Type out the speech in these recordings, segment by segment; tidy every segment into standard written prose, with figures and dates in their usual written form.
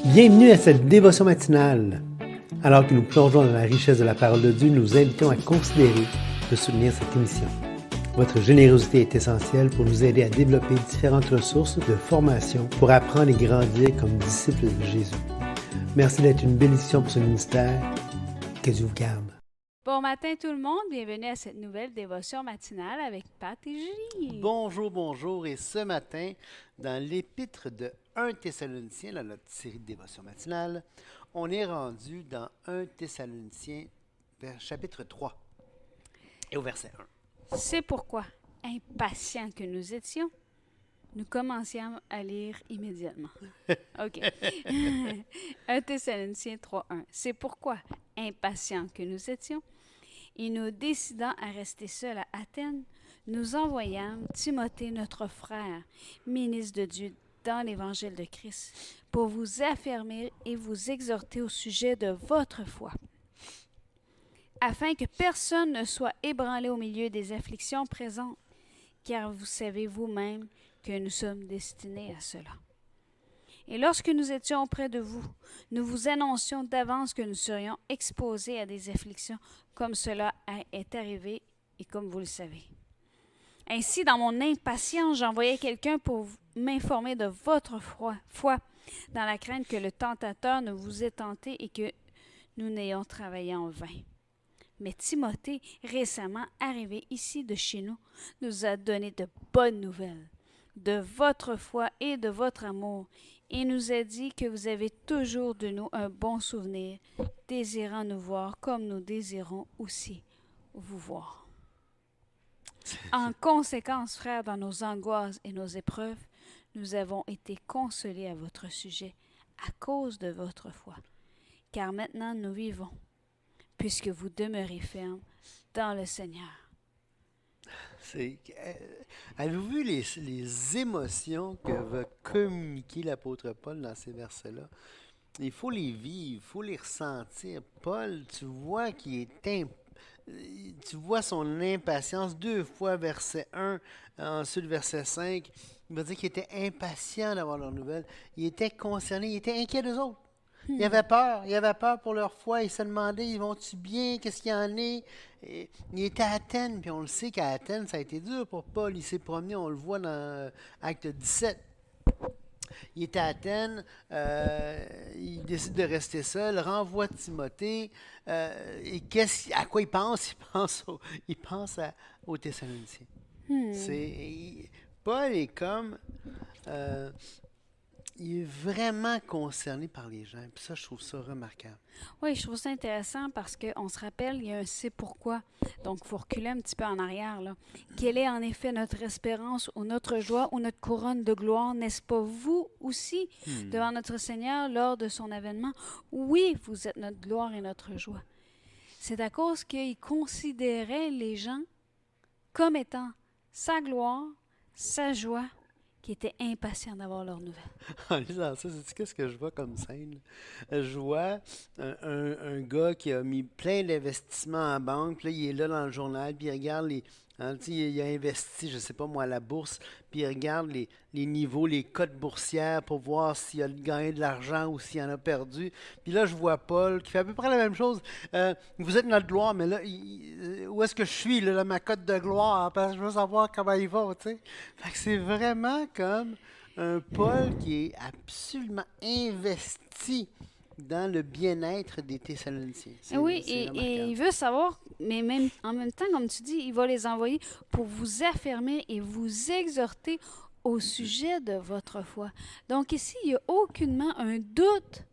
Bienvenue à cette dévotion matinale. Alors que nous plongeons dans la richesse de la parole de Dieu, nous vous invitons à considérer de soutenir cette émission. Votre générosité est essentielle pour nous aider à développer différentes ressources de formation pour apprendre et grandir comme disciples de Jésus. Merci d'être une bénédiction pour ce ministère. Que Dieu vous garde. Bon matin tout le monde, bienvenue à cette nouvelle dévotion matinale avec Pat et Julie. Bonjour, bonjour. Et ce matin, dans l'épître de 1 Thessaloniciens, dans notre série de dévotion matinale, on est rendu dans 1 Thessaloniciens, chapitre 3, et au verset 1. C'est pourquoi, impatients que nous étions, nous commencions à lire immédiatement. OK. 1 Thessaloniciens 3.1. C'est pourquoi, impatients que nous étions, et nous décidant à rester seuls à Athènes, nous envoyâmes Timothée, notre frère, ministre de Dieu dans l'Évangile de Christ, pour vous affermir et vous exhorter au sujet de votre foi, afin que personne ne soit ébranlé au milieu des afflictions présentes, car vous savez vous-même que nous sommes destinés à cela. Et lorsque nous étions auprès de vous, nous vous annoncions d'avance que nous serions exposés à des afflictions comme cela est arrivé et comme vous le savez. Ainsi, dans mon impatience, j'envoyais quelqu'un pour m'informer de votre foi, dans la crainte que le tentateur ne vous ait tenté et que nous n'ayons travaillé en vain. Mais Timothée, récemment arrivé ici de chez nous, nous a donné de bonnes nouvelles de votre foi et de votre amour, et nous a dit que vous avez toujours de nous un bon souvenir, désirant nous voir comme nous désirons aussi vous voir. En conséquence, frères, dans nos angoisses et nos épreuves, nous avons été consolés à votre sujet à cause de votre foi. Car maintenant nous vivons, puisque vous demeurez fermes dans le Seigneur. Avez-vous vu les émotions que va communiquer l'apôtre Paul dans ces versets-là? Il faut les vivre, il faut les ressentir. Paul, tu vois qu'il est tu vois son impatience 2 fois, verset 1, ensuite verset 5. Il va dire qu'il était impatient d'avoir leurs nouvelles. Il était concerné, il était inquiet d'eux autres. Il avait peur pour leur foi. Il se demandait, ils vont-tu bien, qu'est-ce qu'il y en est? Et il était à Athènes, puis on le sait qu'à Athènes, ça a été dur pour Paul. Il s'est promené, on le voit dans Acte 17. Il était à Athènes, il décide de rester seul, renvoie Timothée. Et à quoi il pense? Il pense aux Thessaloniciens. Paul est comme... il est vraiment concerné par les gens. Puis ça, je trouve ça remarquable. Oui, je trouve ça intéressant parce qu'on se rappelle, il y a un c'est pourquoi. Donc, il faut reculer un petit peu en arrière, là. Quelle est en effet notre espérance ou notre joie ou notre couronne de gloire? N'est-ce pas vous aussi, devant notre Seigneur, lors de son avènement? Oui, vous êtes notre gloire et notre joie. C'est à cause qu'il considérait les gens comme étant sa gloire, sa joie, qui étaient impatients d'avoir leurs nouvelles. En lisant ça, sais-tu qu'est-ce que je vois comme scène? Je vois un gars qui a mis plein d'investissements en banque, puis là, il est là dans le journal, puis il regarde il a investi, je sais pas moi, à la bourse, puis il regarde les niveaux, les cotes boursières pour voir s'il a gagné de l'argent ou s'il en a perdu. Puis là, je vois Paul qui fait à peu près la même chose. Vous êtes notre gloire, mais là, où est-ce que je suis, là, ma cote de gloire? Parce que je veux savoir comment il va, tu sais. Fait que c'est vraiment comme un Paul qui est absolument investi dans le bien-être des Thessaloniciens. Oui, et il veut savoir, mais même en même temps, comme tu dis, il va les envoyer pour vous affermir et vous exhorter au sujet de votre foi. Donc ici, il n'y a aucunement un doute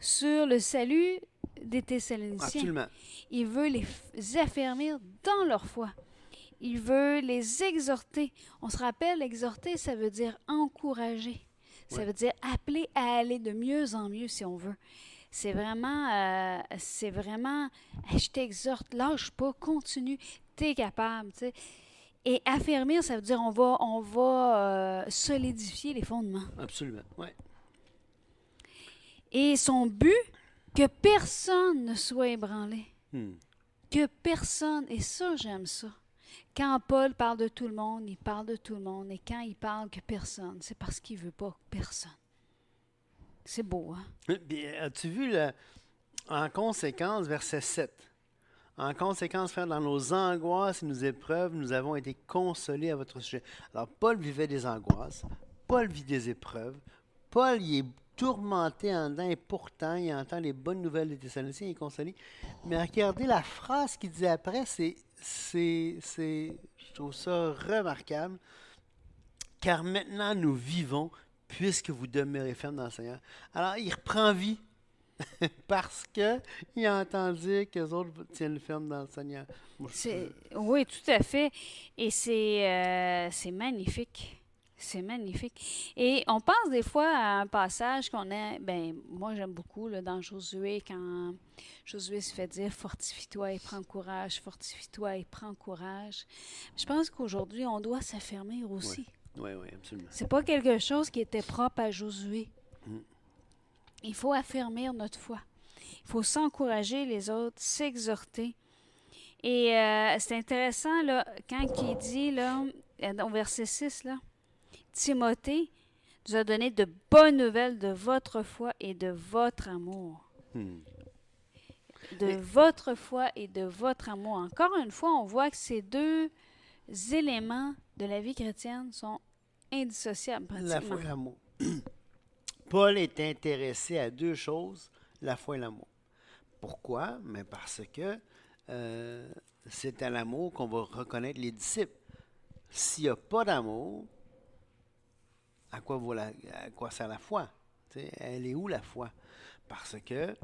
sur le salut des Thessaloniciens. Absolument. Il veut les affermir dans leur foi. Il veut les exhorter. On se rappelle, exhorter, ça veut dire encourager. Ça veut dire appeler à aller de mieux en mieux, si on veut. C'est vraiment, je t'exhorte, lâche pas, continue, t'es capable. T'sais. Et affermir, ça veut dire on va solidifier les fondements. Absolument, oui. Et son but, que personne ne soit ébranlé. Que personne, et ça, j'aime ça. Quand Paul parle de tout le monde, il parle de tout le monde. Et quand il parle que personne, c'est parce qu'il ne veut pas personne. C'est beau, hein? Puis, as-tu vu, en conséquence, verset 7. En conséquence, frères, dans nos angoisses et nos épreuves, nous avons été consolés à votre sujet. Alors, Paul vivait des angoisses, Paul vit des épreuves, Paul il est tourmenté en dedans et pourtant, il entend les bonnes nouvelles des Thessaloniciens, il est consolé. Mais regardez la phrase qu'il dit après, je trouve ça remarquable. Car maintenant nous vivons, puisque vous demeurez fermes dans le Seigneur. Alors, il reprend vie. Parce que il entend dire que les autres tiennent ferme dans le Seigneur. Moi, Oui, tout à fait. Et c'est magnifique. C'est magnifique. Et on pense des fois à un passage qu'on a, ben moi j'aime beaucoup là, dans Josué, quand Josué se fait dire fortifie-toi et prends courage, fortifie-toi et prends courage. Je pense qu'aujourd'hui, on doit s'affermir aussi. Oui, absolument. C'est pas quelque chose qui était propre à Josué. Mm. Il faut affermir notre foi. Il faut s'encourager les autres, s'exhorter. Et c'est intéressant, là, quand il dit, là, au verset 6, là, Timothée nous a donné de bonnes nouvelles de votre foi et de votre amour. Hmm. De votre foi et de votre amour. Encore une fois, on voit que ces deux éléments de la vie chrétienne sont indissociables, pratiquement. La foi et l'amour. Paul est intéressé à deux choses, la foi et l'amour. Pourquoi? Mais parce que c'est à l'amour qu'on va reconnaître les disciples. S'il n'y a pas d'amour, à quoi sert la foi? T'sais, elle est où la foi? Parce que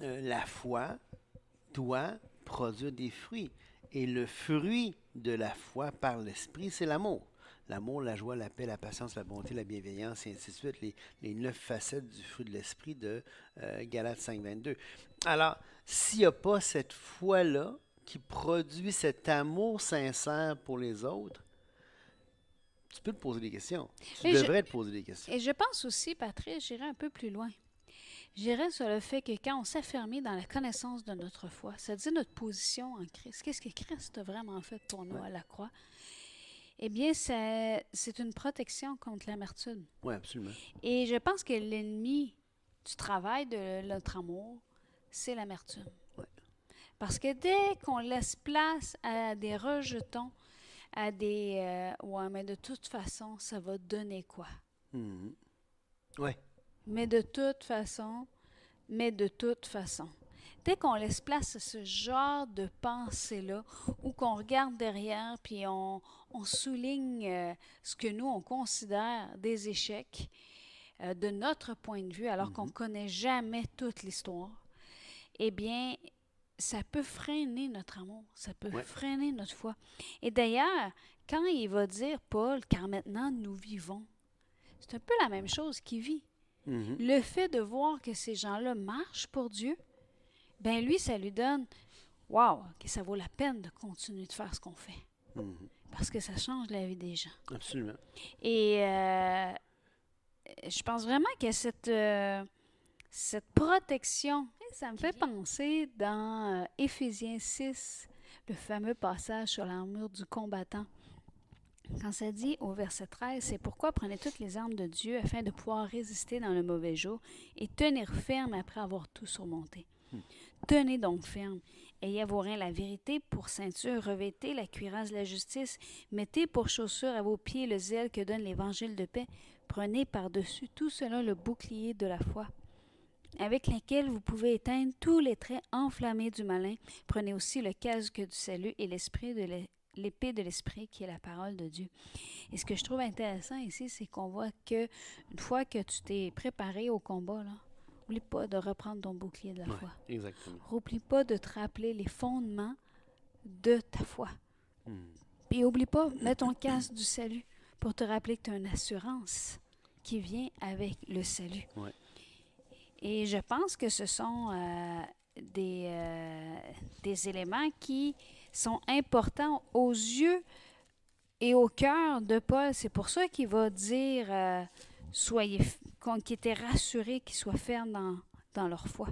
la foi doit produire des fruits. Et le fruit de la foi par l'esprit, c'est l'amour. L'amour, la joie, la paix, la patience, la bonté, la bienveillance, et ainsi de suite, les 9 facettes du fruit de l'esprit de Galates 5.22. Alors, s'il n'y a pas cette foi-là qui produit cet amour sincère pour les autres, tu peux te poser des questions. Tu devrais te poser des questions. Et je pense aussi, Patrice, j'irai un peu plus loin. J'irai sur le fait que quand on s'affermit dans la connaissance de notre foi, ça dit notre position en Christ. Qu'est-ce que Christ a vraiment fait pour nous à la croix? Eh bien, c'est une protection contre l'amertume. Oui, absolument. Et je pense que l'ennemi du travail de notre amour, c'est l'amertume. Ouais. Parce que dès qu'on laisse place à des rejetons, à des... ouais, mais de toute façon, ça va donner quoi? Mm-hmm. Oui. Mais de toute façon, dès qu'on laisse place à ce genre de pensée-là, où qu'on regarde derrière, puis on souligne ce que nous, on considère des échecs de notre point de vue, alors qu'on ne connaît jamais toute l'histoire, eh bien, ça peut freiner notre amour, ça peut freiner notre foi. Et d'ailleurs, quand il va dire, Paul, car maintenant nous vivons, c'est un peu la même chose qu'il vit. Mm-hmm. Le fait de voir que ces gens-là marchent pour Dieu, ben lui, ça lui donne, wow, que ça vaut la peine de continuer de faire ce qu'on fait. Mm-hmm. Parce que ça change la vie des gens. Absolument. Et je pense vraiment que cette protection, ça me fait penser dans Éphésiens 6, le fameux passage sur l'armure du combattant. Quand ça dit au verset 13, c'est pourquoi prenez toutes les armes de Dieu afin de pouvoir résister dans le mauvais jour et tenir ferme après avoir tout surmonté. Tenez donc ferme. Ayez à vos reins la vérité pour ceinture, revêtez la cuirasse de la justice, mettez pour chaussure à vos pieds le zèle que donne l'évangile de paix, prenez par-dessus tout cela le bouclier de la foi, avec lequel vous pouvez éteindre tous les traits enflammés du malin. Prenez aussi le casque du salut et l'épée de l'esprit qui est la parole de Dieu. Et ce que je trouve intéressant ici, c'est qu'on voit que une fois que tu t'es préparé au combat, là, n'oublie pas de reprendre ton bouclier de la foi. Exactement. N'oublie pas de te rappeler les fondements de ta foi. Et n'oublie pas, mets ton casque du salut pour te rappeler que tu as une assurance qui vient avec le salut. Ouais. Et je pense que ce sont des éléments qui sont importants aux yeux et au cœur de Paul. C'est pour ça qu'il va dire qu'ils étaient rassurés, qu'ils soient fermes dans leur foi.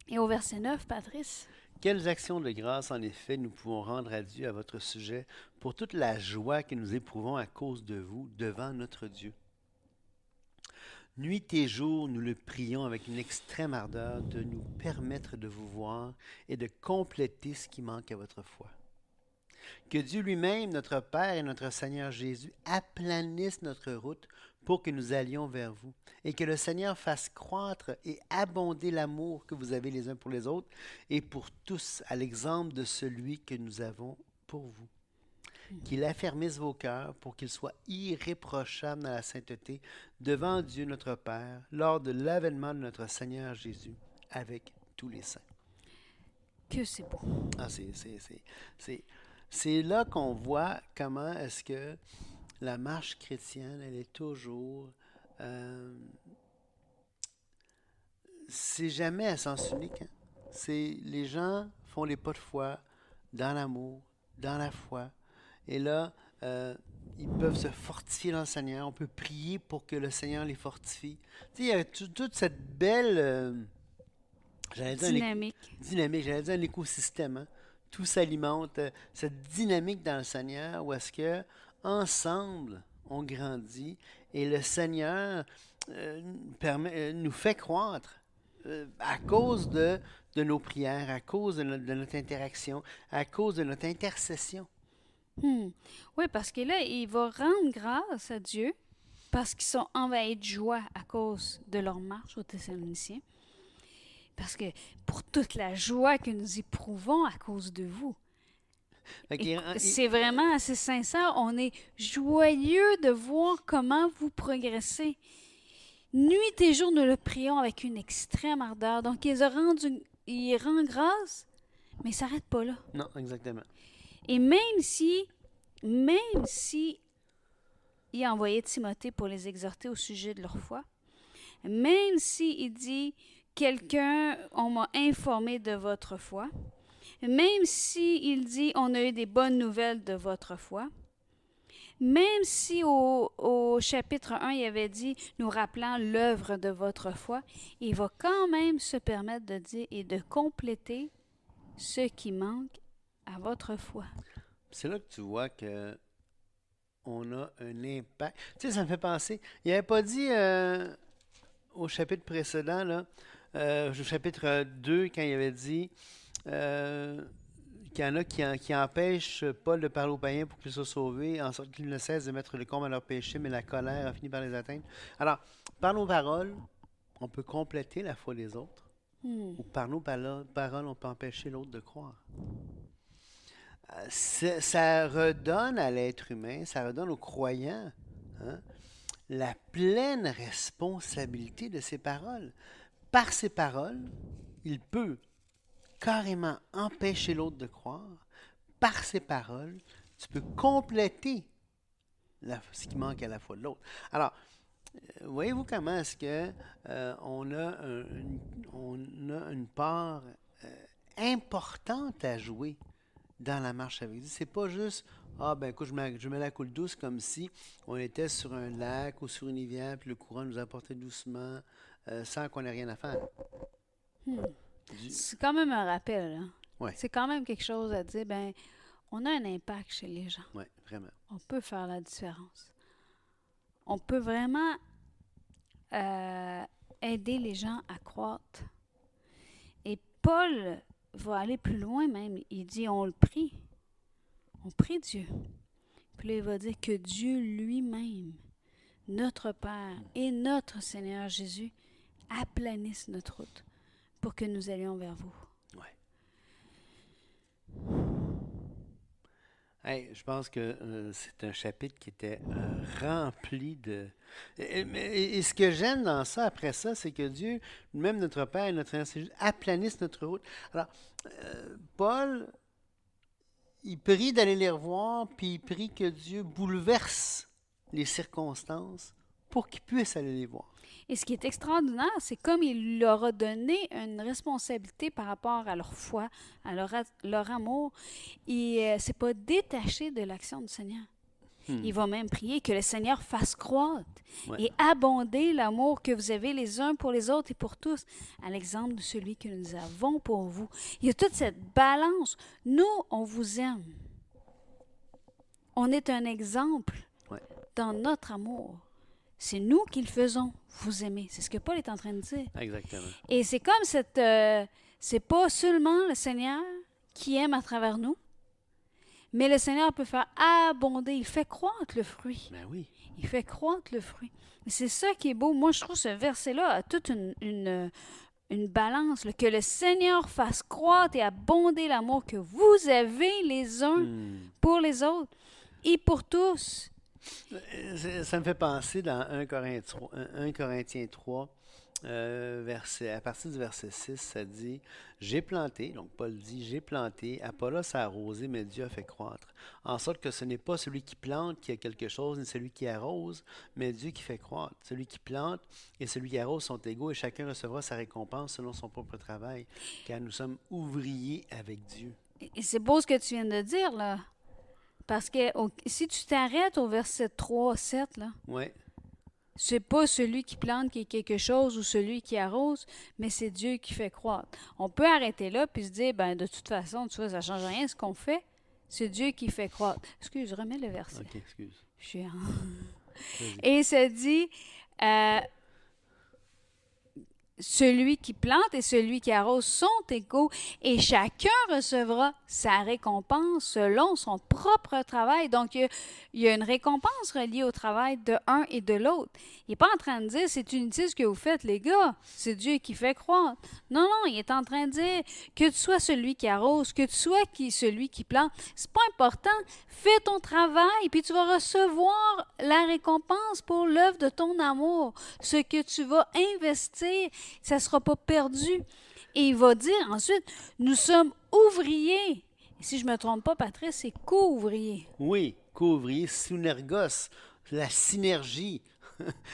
Et au verset 9, Patrice? Quelles actions de grâce, en effet, nous pouvons rendre à Dieu à votre sujet pour toute la joie que nous éprouvons à cause de vous devant notre Dieu? Nuit et jour, nous le prions avec une extrême ardeur de nous permettre de vous voir et de compléter ce qui manque à votre foi. Que Dieu lui-même, notre Père et notre Seigneur Jésus, aplanisse notre route pour que nous allions vers vous, et que le Seigneur fasse croître et abonder l'amour que vous avez les uns pour les autres et pour tous, à l'exemple de celui que nous avons pour vous. Qu'il affermisse vos cœurs pour qu'ils soient irréprochables dans la sainteté devant Dieu notre Père lors de l'avènement de notre Seigneur Jésus avec tous les saints. Que c'est beau. Ah, c'est là qu'on voit comment est-ce que la marche chrétienne, elle est toujours... c'est jamais à sens unique. Hein? Les gens font les pas de foi dans l'amour, dans la foi. Et là, ils peuvent se fortifier dans le Seigneur. On peut prier pour que le Seigneur les fortifie. Tu sais, il y a toute cette belle... Dynamique. J'allais dire un écosystème. Hein? Tout s'alimente. Cette dynamique dans le Seigneur où est-ce que ensemble on grandit et le Seigneur nous fait croître à cause de nos prières, à cause de notre interaction, à cause de notre intercession. Oui, parce que là, il va rendre grâce à Dieu parce qu'ils sont envahis de joie à cause de leur marche aux Thessaloniciens. Parce que pour toute la joie que nous éprouvons à cause de vous, c'est vraiment assez sincère. On est joyeux de voir comment vous progressez. Nuit et jour, nous le prions avec une extrême ardeur. Donc, il rend grâce, mais il ne s'arrête pas là. Non, exactement. Et même si il a envoyé Timothée pour les exhorter au sujet de leur foi, même s'il dit on m'a informé de votre foi, même s'il dit on a eu des bonnes nouvelles de votre foi, même si au chapitre 1, il avait dit nous rappelant l'œuvre de votre foi, il va quand même se permettre de dire et de compléter ce qui manque à votre foi. C'est là que tu vois que on a un impact. Tu sais, ça me fait penser. Il n'avait pas dit au chapitre précédent, là, au chapitre 2, quand il avait dit qu'il y en a qui empêchent Paul de parler aux païens pour qu'ils soient sauvés, en sorte qu'ils ne cessent de mettre le comble à leur péché, mais la colère a fini par les atteindre. Alors, par nos paroles, on peut compléter la foi des autres, ou par nos paroles, on peut empêcher l'autre de croire. Ça redonne à l'être humain, ça redonne aux croyants la pleine responsabilité de ses paroles. Par ses paroles, il peut carrément empêcher l'autre de croire. Par ses paroles, tu peux compléter ce qui manque à la foi de l'autre. Alors, voyez-vous comment est-ce que on a une part importante à jouer dans la marche avec Dieu. C'est pas juste écoute, je mets la coule douce comme si on était sur un lac ou sur une rivière, puis le courant nous apportait doucement sans qu'on ait rien à faire. C'est quand même un rappel. Hein? Ouais. C'est quand même quelque chose à dire. On a un impact chez les gens. Oui, vraiment. On peut faire la différence. On peut vraiment aider les gens à croître. Et Paul va aller plus loin même. Il dit, on le prie. On prie Dieu. Puis là, il va dire que Dieu lui-même, notre Père et notre Seigneur Jésus, aplanisse notre route pour que nous allions vers vous. Oui. Hey, je pense que c'est un chapitre qui était rempli de... Et ce que j'aime dans ça, après ça, c'est que Dieu, même notre Père et notre Seigneur Jésus, aplanisse notre route. Alors, Paul, il prie d'aller les revoir, puis il prie que Dieu bouleverse les circonstances pour qu'ils puissent aller les voir. Et ce qui est extraordinaire, c'est comme il leur a donné une responsabilité par rapport à leur foi, à leur amour. Il ne s'est pas détaché de l'action du Seigneur. Il va même prier que le Seigneur fasse croître et abonder l'amour que vous avez les uns pour les autres et pour tous, à l'exemple de celui que nous avons pour vous. Il y a toute cette balance. Nous, on vous aime. On est un exemple dans notre amour. C'est nous qui le faisons. vous aimez. C'est ce que Paul est en train de dire. Exactement. Et c'est comme c'est pas seulement le Seigneur qui aime à travers nous, mais le Seigneur peut faire abonder, il fait croître le fruit. Ben oui. Il fait croître le fruit. Et c'est ça qui est beau. Moi, je trouve ce verset-là a toute une balance, là, que le Seigneur fasse croître et abonder l'amour que vous avez les uns pour les autres et pour tous. Ça me fait penser dans 1 Corinthiens 3, à partir du verset 6, ça dit « J'ai planté », donc Paul dit « J'ai planté, Apollos a arrosé, mais Dieu a fait croître. En sorte que ce n'est pas celui qui plante qui a quelque chose, ni celui qui arrose, mais Dieu qui fait croître. Celui qui plante et celui qui arrose sont égaux, et chacun recevra sa récompense selon son propre travail, car nous sommes ouvriers avec Dieu. » Et c'est beau ce que tu viens de dire, là. Parce que si tu t'arrêtes au verset 3, 7, là, Ouais. c'est pas celui qui plante qui est quelque chose ou celui qui arrose, mais c'est Dieu qui fait croître. On peut arrêter là puis se dire, ben de toute façon, tu vois, ça change rien ce qu'on fait. C'est Dieu qui fait croître. Excuse, remets le verset. OK, excuse. Je suis en- Vas-y. Et ça dit, celui qui plante et celui qui arrose sont égaux et chacun recevra sa récompense selon son propre travail. Donc, il y a une récompense reliée au travail de un et de l'autre. Il n'est pas en train de dire c'est inutile ce que vous faites, les gars. C'est Dieu qui fait croître. Non, non, il est en train de dire que tu sois celui qui arrose, que tu sois celui qui plante. C'est pas important. Fais ton travail, puis tu vas recevoir la récompense pour l'œuvre de ton amour. Ce que tu vas investir, ça ne sera pas perdu. Et il va dire ensuite, nous sommes ouvriers. Et si je ne me trompe pas, Patrice, c'est co-ouvrier. Oui, co-ouvrier, synergos, la synergie.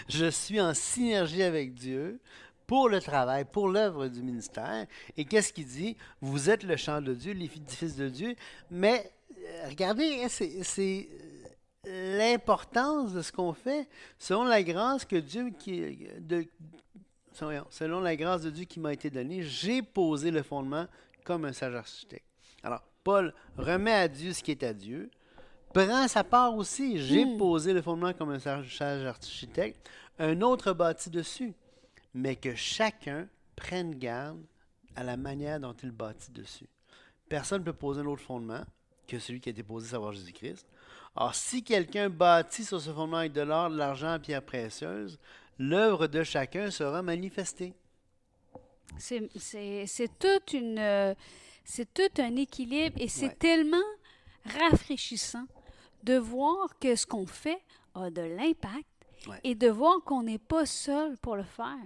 Je suis en synergie avec Dieu pour le travail, pour l'œuvre du ministère. Et qu'est-ce qu'il dit? Vous êtes le champ de Dieu, les fils de Dieu. Mais regardez, hein, c'est l'importance de ce qu'on fait selon la grâce que Dieu selon la grâce de Dieu qui m'a été donnée, j'ai posé le fondement comme un sage architecte. Alors, Paul remet à Dieu ce qui est à Dieu, prend sa part aussi. J'ai posé le fondement comme un sage architecte, un autre bâtit dessus. Mais que chacun prenne garde à la manière dont il bâtit dessus. Personne ne peut poser un autre fondement que celui qui a été posé, savoir Jésus-Christ. Or, si quelqu'un bâtit sur ce fondement avec de l'or, de l'argent, pierres précieuses, l'œuvre de chacun sera manifestée. C'est tout un équilibre et c'est Ouais. tellement rafraîchissant de voir que ce qu'on fait a de l'impact Ouais. et de voir qu'on n'est pas seul pour le faire.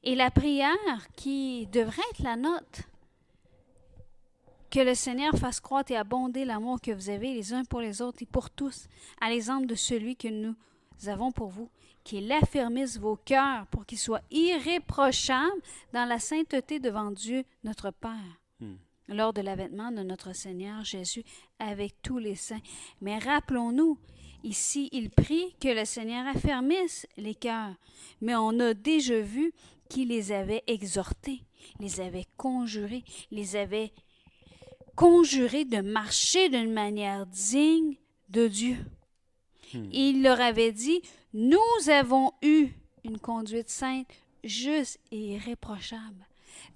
Et la prière qui devrait être la nôtre, que le Seigneur fasse croître et abonder l'amour que vous avez les uns pour les autres et pour tous, à l'exemple de celui que nous avons pour vous, qu'il affermisse vos cœurs pour qu'ils soient irréprochables dans la sainteté devant Dieu notre Père, lors de l'avènement de notre Seigneur Jésus avec tous les saints. Mais rappelons-nous, ici, il prie que le Seigneur affermisse les cœurs, mais on a déjà vu qu'il les avait exhortés, les avait conjurés, de marcher d'une manière digne de Dieu. Il leur avait dit, nous avons eu une conduite sainte, juste et irréprochable.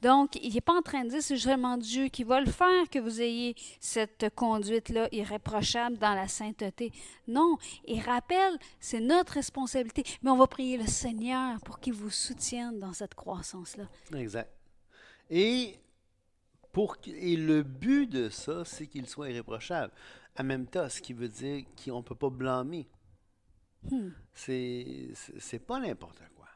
Donc, il n'est pas en train de dire, c'est vraiment Dieu qui va le faire que vous ayez cette conduite-là irréprochable dans la sainteté. Non, il rappelle, c'est notre responsabilité, mais on va prier le Seigneur pour qu'il vous soutienne dans cette croissance-là. Exact. Et le but de ça, c'est qu'il soit irréprochable. En même temps, ce qui veut dire qu'on ne peut pas blâmer. C'est pas n'importe quoi.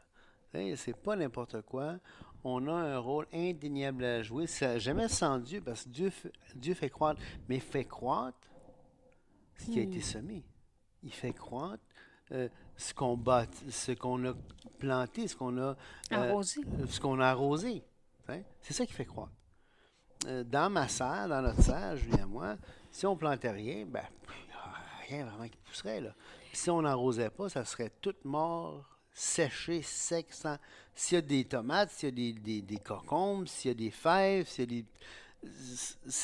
C'est pas n'importe quoi. On a un rôle indéniable à jouer. C'est jamais sans Dieu, parce que Dieu fait croître. Mais il fait croître ce qui a été semé. Il fait croître ce qu'on a planté, ce qu'on a arrosé. C'est ça qui fait croître. Dans ma serre, dans notre serre, Julien et moi, si on plantait rien, ben, il n'y a rien vraiment qui pousserait, là. Puis si on n'arrosait pas, ça serait tout mort, séché, sec, sans... S'il y a des tomates, s'il y a des concombres, s'il y a des fèves, s'il y a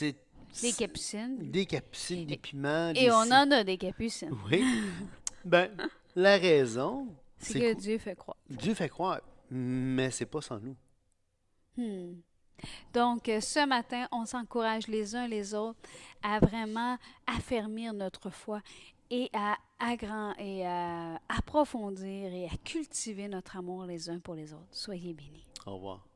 des... Des capucines. Des piments. Et on en a des capucines. Oui. Ben, la raison, C'est C'est que cool. Dieu fait croire. Dieu fait croire, mais c'est pas sans nous. Hmm. Donc, ce matin, on s'encourage les uns les autres à vraiment affermir notre foi et et à approfondir et à cultiver notre amour les uns pour les autres. Soyez bénis. Au revoir.